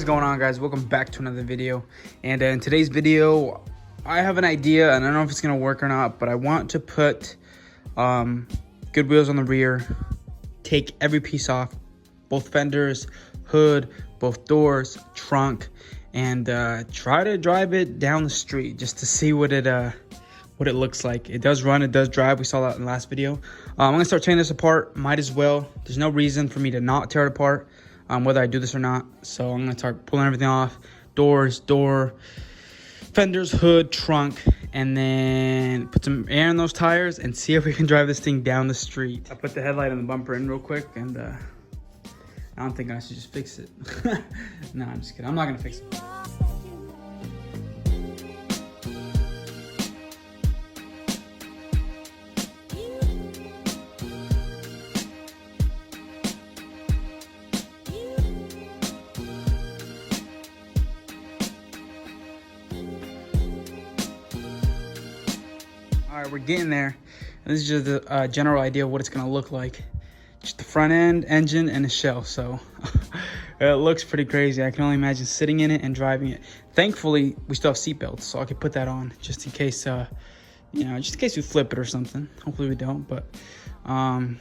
is going on, guys? Welcome back to another video. And in today's video, I have an idea, and I don't know if it's gonna work or not, but I want to put good wheels on the rear, take every piece off, both fenders, hood, both doors, trunk, and try to drive it down the street just to see what it looks like. It does run, it does drive. We saw that in the last video. I'm gonna start tearing this apart. Might as well. There's no reason for me to not tear it apart, whether I do this or not. So I'm gonna start pulling everything off: doors, fenders, hood, trunk, and then put some air in those tires and see if we can drive this thing down the street. I put the headlight and the bumper in real quick, and I don't think I should just fix it. No, I'm just kidding. I'm not gonna fix it. All right, we're getting there. And this is just a general idea of what it's gonna look like. Just the front end, engine, and the shell. So it looks pretty crazy. I can only imagine sitting in it and driving it. Thankfully, we still have seatbelts, so I can put that on just in case, you know, just in case we flip it or something. Hopefully we don't, but I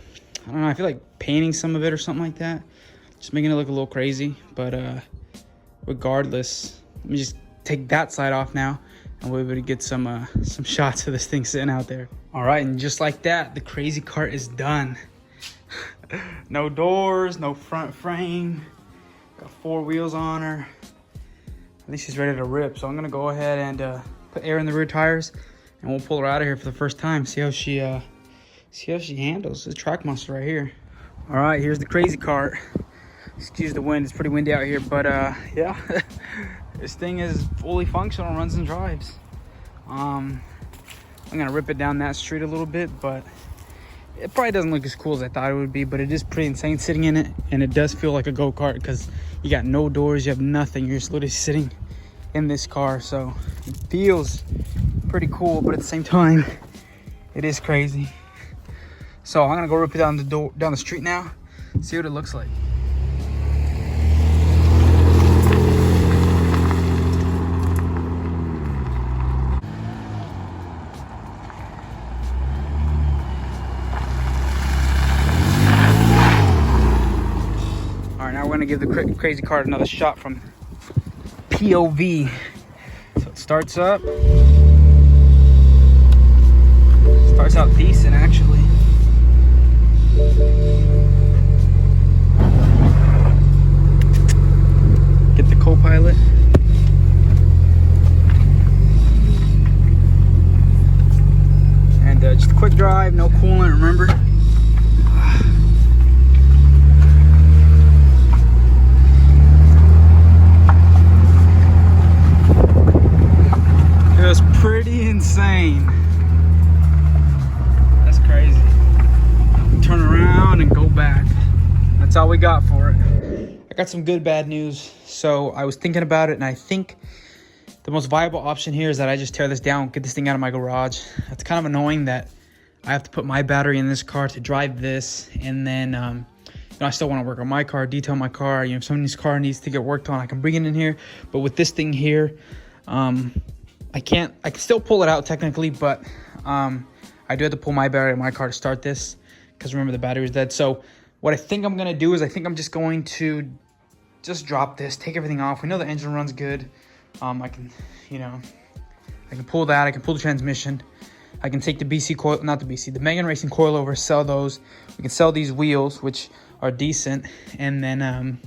don't know. I feel like painting some of it or something like that, just making it look a little crazy. But regardless, let me just take that side off now, and we'll be able to get some shots of this thing sitting out there. All right, and just like that, the crazy cart is done. No doors, no front frame. Got 4 wheels on her. I think she's ready to rip. So I'm gonna go ahead and put air in the rear tires, and we'll pull her out of here for the first time. See how she handles. It's a track monster right here. All right, here's the crazy cart. Excuse the wind. It's pretty windy out here, but yeah, this thing is fully functional, runs and drives. I'm gonna rip it down that street a little bit, but it probably doesn't look as cool as I thought it would be, but it is pretty insane sitting in it, and it does feel like a go-kart because you got no doors, you have nothing. You're just literally sitting in this car, so it feels pretty cool, but at the same time, it is crazy. So I'm gonna go rip it down the street now, see what it looks like. Now we're gonna give the crazy cart another shot from POV. So it starts up. Starts out decent, actually. Get the co-pilot. And just a quick drive, no coolant, remember? Pretty insane. That's crazy. Turn around and go back. That's all we got for it. I got some good, bad news. So I was thinking about it, and I think the most viable option here is that I just tear this down, get this thing out of my garage. It's kind of annoying that I have to put my battery in this car to drive this, and then you know, I still want to work on my car, detail my car. You know, if somebody's car needs to get worked on, I can bring it in here. But with this thing here, I can still pull it out technically, but I do have to pull my battery in my car to start this, because remember, the battery is dead. So what I think I'm gonna do is I think I'm just going to just drop this, take everything off. We know the engine runs good. I can, you know, I can pull that. I can pull the transmission. I can take the BC coil, not the BC, the Megan Racing coilover, sell those. We can sell these wheels, which are decent, and then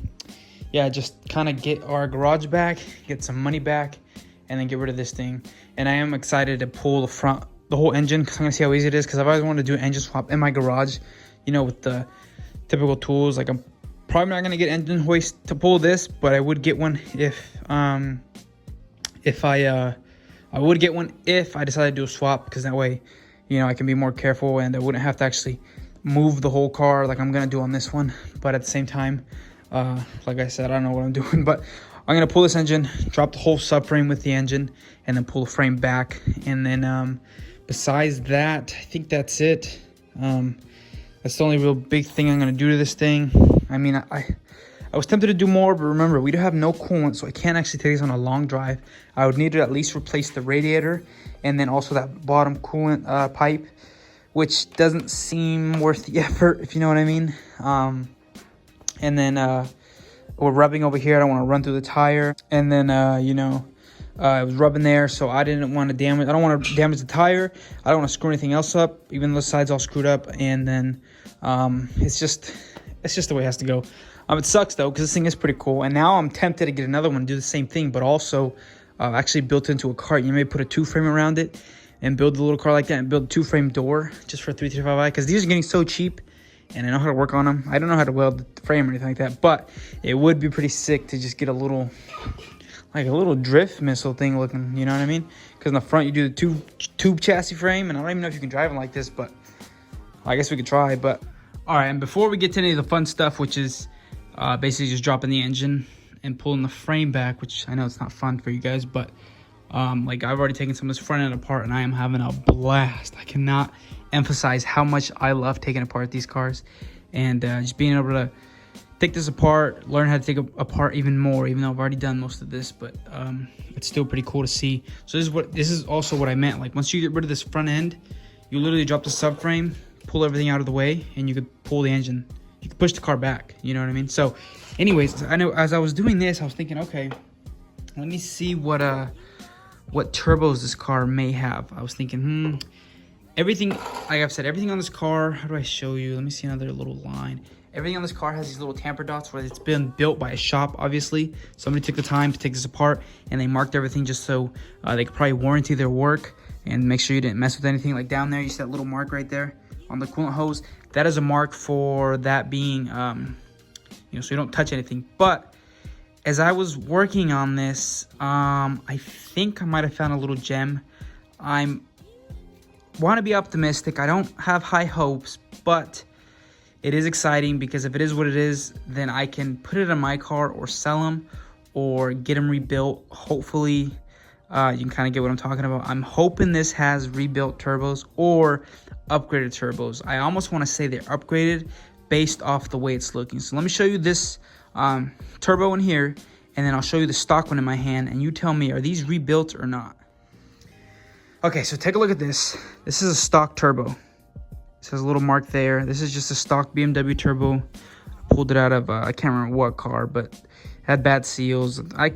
yeah, just kind of get our garage back, get some money back, and then get rid of this thing. And I am excited to pull the whole engine, because I'm gonna see how easy it is, because I've always wanted to do an engine swap in my garage, you know, with the typical tools. Like, I'm probably not gonna get engine hoist to pull this, but I would get one if I would get one if I decided to do a swap, because that way, you know, I can be more careful and I wouldn't have to actually move the whole car like I'm gonna do on this one. But at the same time, like I said, I don't know what I'm doing, but I'm gonna pull this engine, drop the whole subframe with the engine, and then pull the frame back. And then besides that, I think that's it. That's the only real big thing I'm gonna do to this thing. I mean, I I was tempted to do more, but remember, we do have no coolant, so I can't actually take this on a long drive. I would need to at least replace the radiator and then also that bottom coolant pipe, which doesn't seem worth the effort, if you know what I mean. And then we're rubbing over here. I don't want to run through the tire. And then, you know, it was rubbing there, so I didn't want to damage. I don't want to damage the tire. I don't want to screw anything else up, even though the side's all screwed up. And then it's just the way it has to go. It sucks though, because this thing is pretty cool. And now I'm tempted to get another one and do the same thing, but also actually built into a cart. You may put a 2-frame around it and build a little car like that and build a 2-frame door just for 335i, because these are getting so cheap and I know how to work on them. I don't know how to weld the frame or anything like that, but it would be pretty sick to just get a little, like a little drift missile thing looking, you know what I mean? Because in the front you do the tube chassis frame, and I don't even know if you can drive them like this, but I guess we could try. But all right, and before we get to any of the fun stuff, which is basically just dropping the engine and pulling the frame back, which I know it's not fun for you guys, but like I've already taken some of this front end apart and I am having a blast. I cannot emphasize how much I love taking apart these cars, and just being able to take this apart, learn how to take it apart even more, even though I've already done most of this, but it's still pretty cool to see. So this is also what I meant. Like once you get rid of this front end, you literally drop the subframe, pull everything out of the way, and you could pull the engine. You could push the car back, you know what I mean? So anyways, I know as I was doing this, I was thinking, okay, let me see what turbos this car may have. I was thinking, everything, like I've said, everything on this car, how do I show you? Let me see another little line. Everything on this car has these little tamper dots where it's been built by a shop, obviously. Somebody took the time to take this apart and they marked everything just so they could probably warranty their work and make sure you didn't mess with anything. Like down there, you see that little mark right there on the coolant hose. That is a mark for that being, you know, so you don't touch anything. But as I was working on this, I think I might have found a little gem. I want to be optimistic. I don't have high hopes, but it is exciting because if it is what it is, then I can put it in my car or sell them or get them rebuilt. Hopefully, you can kind of get what I'm talking about. I'm hoping this has rebuilt turbos or upgraded turbos. I almost want to say they're upgraded based off the way it's looking. So let me show you this turbo in here, and then I'll show you the stock one in my hand, and you tell me, are these rebuilt or not? Okay, so take a look at this. This is a stock turbo. It has a little mark there. This is just a stock BMW turbo. I pulled it out of, I can't remember what car, but it had bad seals. I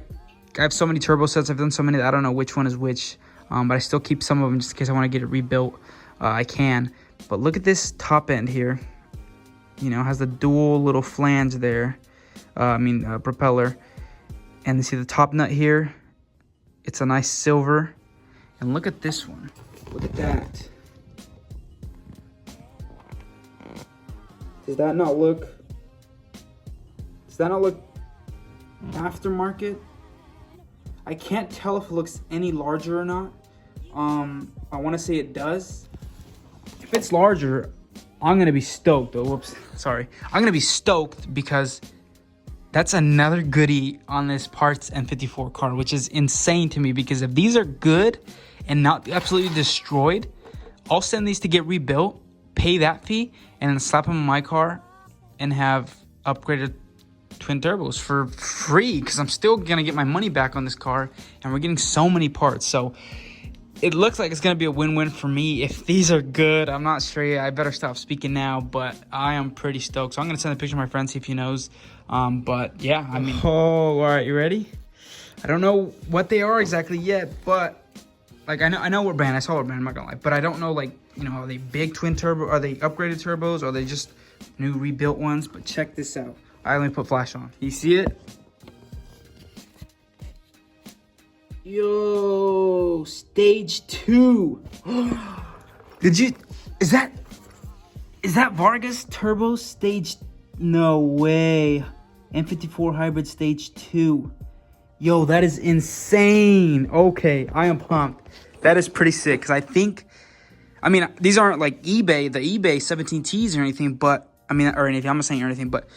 have so many turbo sets. I've done so many that I don't know which one is which, but I still keep some of them just in case I want to get it rebuilt. I can. But look at this top end here. You know, it has the dual little flange there. Propeller. And you see the top nut here. It's a nice silver. And look at this one. Look at that. Does that not look aftermarket? I can't tell if it looks any larger or not. I want to say it does. If it's larger, I'm gonna be stoked. Oh, whoops, sorry. I'm gonna be stoked because that's another goodie on this parts N54 car, which is insane to me, because if these are good and not absolutely destroyed, I'll send these to get rebuilt, pay that fee, and then slap them in my car and have upgraded twin turbos for free, because I'm still gonna get my money back on this car, and we're getting so many parts. So it looks like it's gonna be a win-win for me if these are good. I'm not sure yet. I better stop speaking now, but I am pretty stoked. So I'm gonna send a picture to my friend, see if he knows. But yeah, I mean, oh, all right, you ready? I don't know what they are exactly yet, but like I know what brand. I saw what brand, I'm not gonna lie, but I don't know, like, you know, are they big twin turbo? Are they upgraded turbos? Or are they just new rebuilt ones? But check this out. Let me put flash on. You see it? Yo, stage 2. Is that Vargas turbo stage? No way. N54 hybrid stage 2. Yo, that is insane. Okay, I am pumped. That is pretty sick, because I mean, these aren't like the eBay 17Ts or anything, but I'm not saying anything, but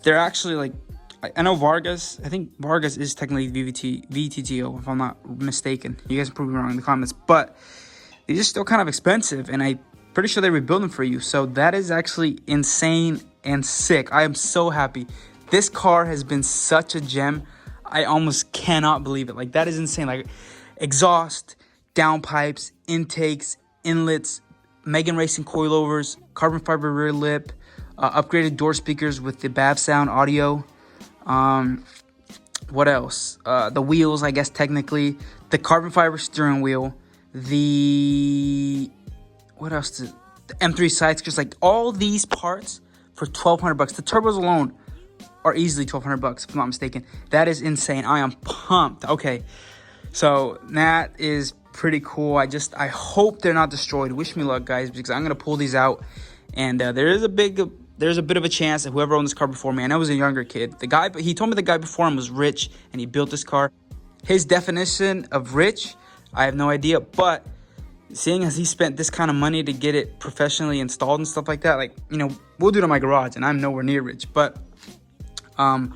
they're actually like, I know Vargas, I think Vargas is technically VTTO, if I'm not mistaken. You guys can prove me wrong in the comments, but these are still kind of expensive, and I'm pretty sure they rebuild them for you. So that is actually insane and sick. I am so happy. This car has been such a gem. I almost cannot believe it. Like, that is insane. Like, exhaust, downpipes, intakes, inlets, Megan Racing coilovers, carbon fiber rear lip, upgraded door speakers with the BAV sound audio. What else? The wheels, I guess, technically. The carbon fiber steering wheel. What else? The M3 side skirts. Like, all these parts for $1,200. The turbos alone are easily $1,200 if I'm not mistaken. That is insane. I am pumped. Okay, so that is pretty cool. I hope they're not destroyed. Wish me luck, guys, because I'm gonna pull these out, and there's a bit of a chance that whoever owned this car before me, and I was a younger kid. He told me the guy before him was rich and he built this car. His definition of rich, I have no idea, but seeing as he spent this kind of money to get it professionally installed and stuff like that, like, you know, we'll do it in my garage, and I'm nowhere near rich, but I'm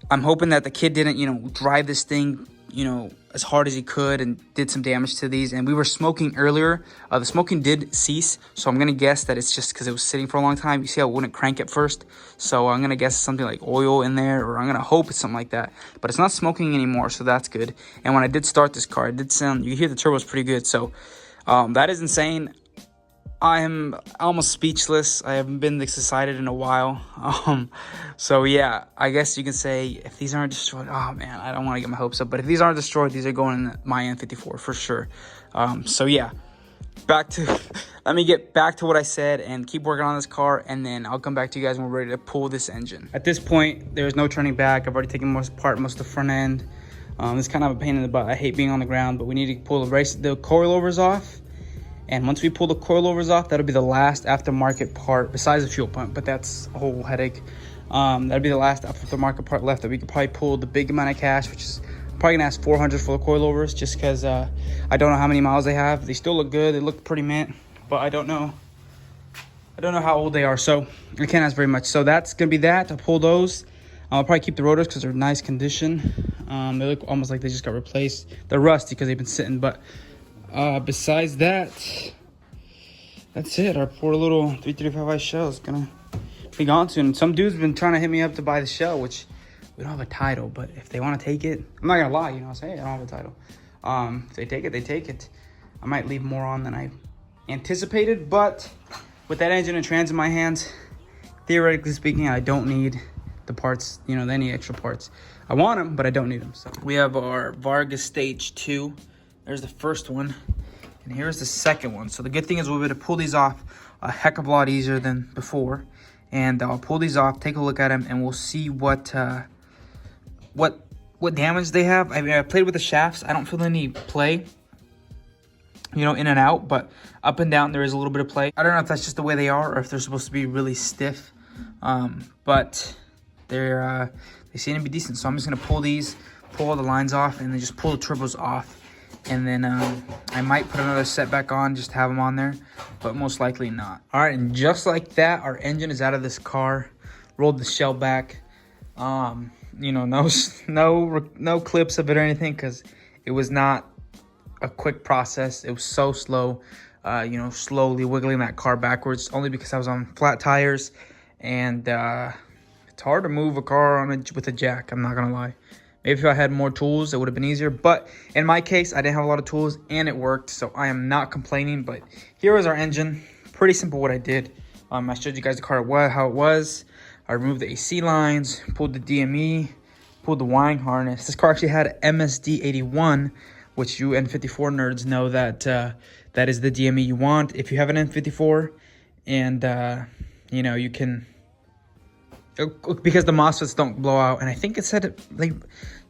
hoping that the kid didn't, you know, drive this thing, you know, as hard as he could and did some damage to these. And we were smoking earlier. The smoking did cease, so I'm gonna guess that it's just because it was sitting for a long time. You see how it wouldn't crank at first, so I'm gonna guess something like oil in there, or I'm gonna hope it's something like that. But it's not smoking anymore, so that's good. And when I did start this car, it did sound, you hear the turbo's pretty good, so that is insane. I'm almost speechless. I haven't been this excited in a while. So yeah, I guess you can say if these aren't destroyed, oh man, I don't want to get my hopes up, but if these aren't destroyed, these are going in my N54 for sure. So yeah, let me get back to what I said and keep working on this car, and then I'll come back to you guys when we're ready to pull this engine. At this point, there's no turning back. I've already taken most of the front end. It's kind of a pain in the butt. I hate being on the ground, but we need to pull the coilovers off. And once we pull the coilovers off, that'll be the last aftermarket part, besides the fuel pump, but that's a whole headache. That'll be the last aftermarket part left that we could probably pull the big amount of cash, which is probably gonna ask $400 for the coilovers, just because I don't know how many miles they have. They still look good. They look pretty mint, but I don't know how old they are, so I can't ask very much. So that's gonna be that. I'll pull those. I'll probably keep the rotors because they're in nice condition. They look almost like they just got replaced. They're rusty because they've been sitting, but besides that, that's it. Our poor little 335i shell is gonna be gone soon. Some dude's been trying to hit me up to buy the shell, which we don't have a title, but if they want to take it, I'm not gonna lie, you know what I'm saying? I don't have a title. If they take it, they take it. I might leave more on than I anticipated, but with that engine and trans in my hands, theoretically speaking, I don't need the parts, you know, any extra parts. I want them, but I don't need them. So we have our Vargas Stage 2. There's the first one, and here's the second one. So the good thing is we'll be able to pull these off a heck of a lot easier than before. And I'll pull these off, take a look at them, and we'll see what damage they have. I mean, I played with the shafts. I don't feel any play, you know, in and out, but up and down there is a little bit of play. I don't know if that's just the way they are or if they're supposed to be really stiff, but they seem to be decent. So I'm just gonna pull all the lines off, and then just pull the turbos off. And then I might put another set back on, just to have them on there, but most likely not. All right, and just like that, our engine is out of this car. Rolled the shell back. You know, no clips of it or anything, because it was not a quick process. It was so slow. You know, slowly wiggling that car backwards, only because I was on flat tires, and it's hard to move a car with a jack. I'm not gonna lie. Maybe if I had more tools, it would have been easier. But in my case, I didn't have a lot of tools, and it worked. So I am not complaining. But here is our engine. Pretty simple what I did. I showed you guys the car, how it was. I removed the AC lines, pulled the DME, pulled the wiring harness. This car actually had MSD81, which you N54 nerds know that that is the DME you want if you have an N54. And, you know, you can... because the MOSFETs don't blow out. And I think it said...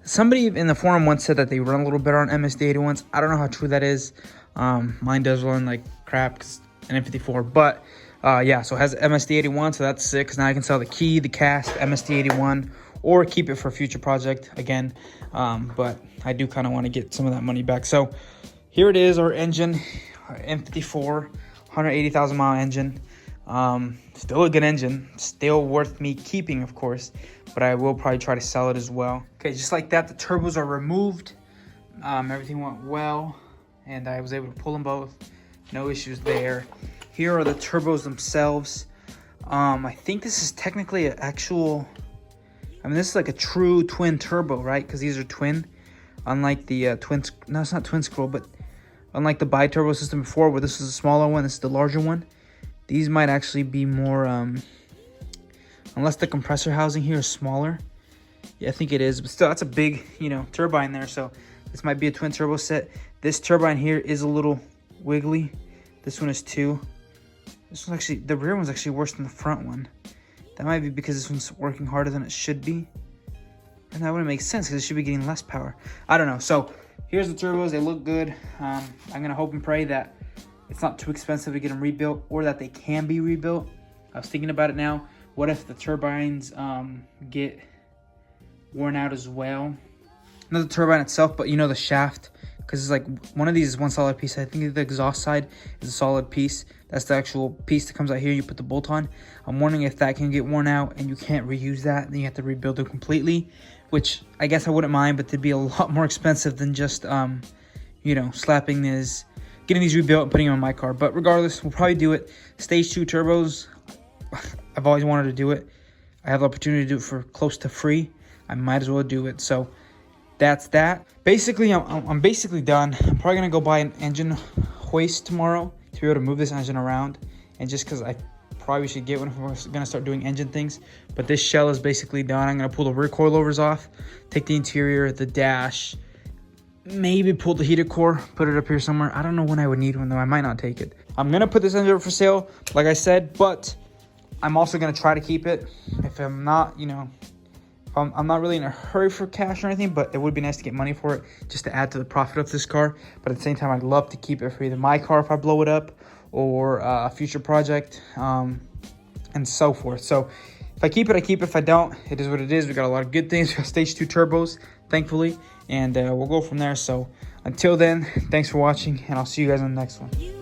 somebody in the forum once said that they run a little better on MSD81s. I don't know how true that is. Mine does run like crap because an N54. But, yeah, so it has MSD81, so that's sick. Because now I can sell the key, the cast, MSD81, or keep it for a future project again. But I do kind of want to get some of that money back. So here it is, our engine, our N54, 180,000 mile engine. Still a good engine, still worth me keeping, of course, but I will probably try to sell it as well. Okay, just like that, the turbos are removed. Everything went well, and I was able to pull them both. No issues there. Here are the turbos themselves. I think this is technically an actual I mean, this is like a true twin turbo, right? Because these are twin, unlike the no, it's not twin scroll, but unlike the bi-turbo system before, where this is a smaller one, this is the larger one. These might actually be more, unless the compressor housing here is smaller. Yeah, I think it is, but still, that's a big, you know, turbine there. So this might be a twin turbo set. This turbine here is a little wiggly. This one is 2. This one's actually, the rear one's actually worse than the front one. That might be because this one's working harder than it should be. And that wouldn't make sense because it should be getting less power. I don't know. So here's the turbos. They look good. I'm going to hope and pray that it's not too expensive to get them rebuilt, or that they can be rebuilt. I was thinking about it now. What if the turbines get worn out as well? Not the turbine itself, but you know, the shaft. Because it's like, one of these is one solid piece. I think the exhaust side is a solid piece. That's the actual piece that comes out here. You put the bolt on. I'm wondering if that can get worn out and you can't reuse that. Then you have to rebuild it completely, which I guess I wouldn't mind, but it'd be a lot more expensive than just, you know, getting these rebuilt and putting them on my car. But regardless, we'll probably do it. Stage 2 turbos, I've always wanted to do it. I have the opportunity to do it for close to free. I might as well do it. So that's that. Basically, I'm basically done. I'm probably gonna go buy an engine hoist tomorrow to be able to move this engine around, and just because I probably should get one if we're gonna start doing engine things. But this shell is basically done. I'm gonna pull the rear coilovers off, take the interior, the dash, maybe pull the heated core, put it up here somewhere. I don't know when I would need one though. I might not take it. I'm gonna put this engine up for sale, like I said, but I'm also gonna try to keep it. If I'm not, you know, I'm not really in a hurry for cash or anything, but it would be nice to get money for it just to add to the profit of this car. But at the same time, I'd love to keep it for either my car if I blow it up, or a future project, and so forth. So if I keep it, I keep it. If I don't, it is what it is. We got a lot of good things. We got stage 2 turbos, thankfully, and we'll go from there. So until then, thanks for watching, and I'll see you guys on the next one.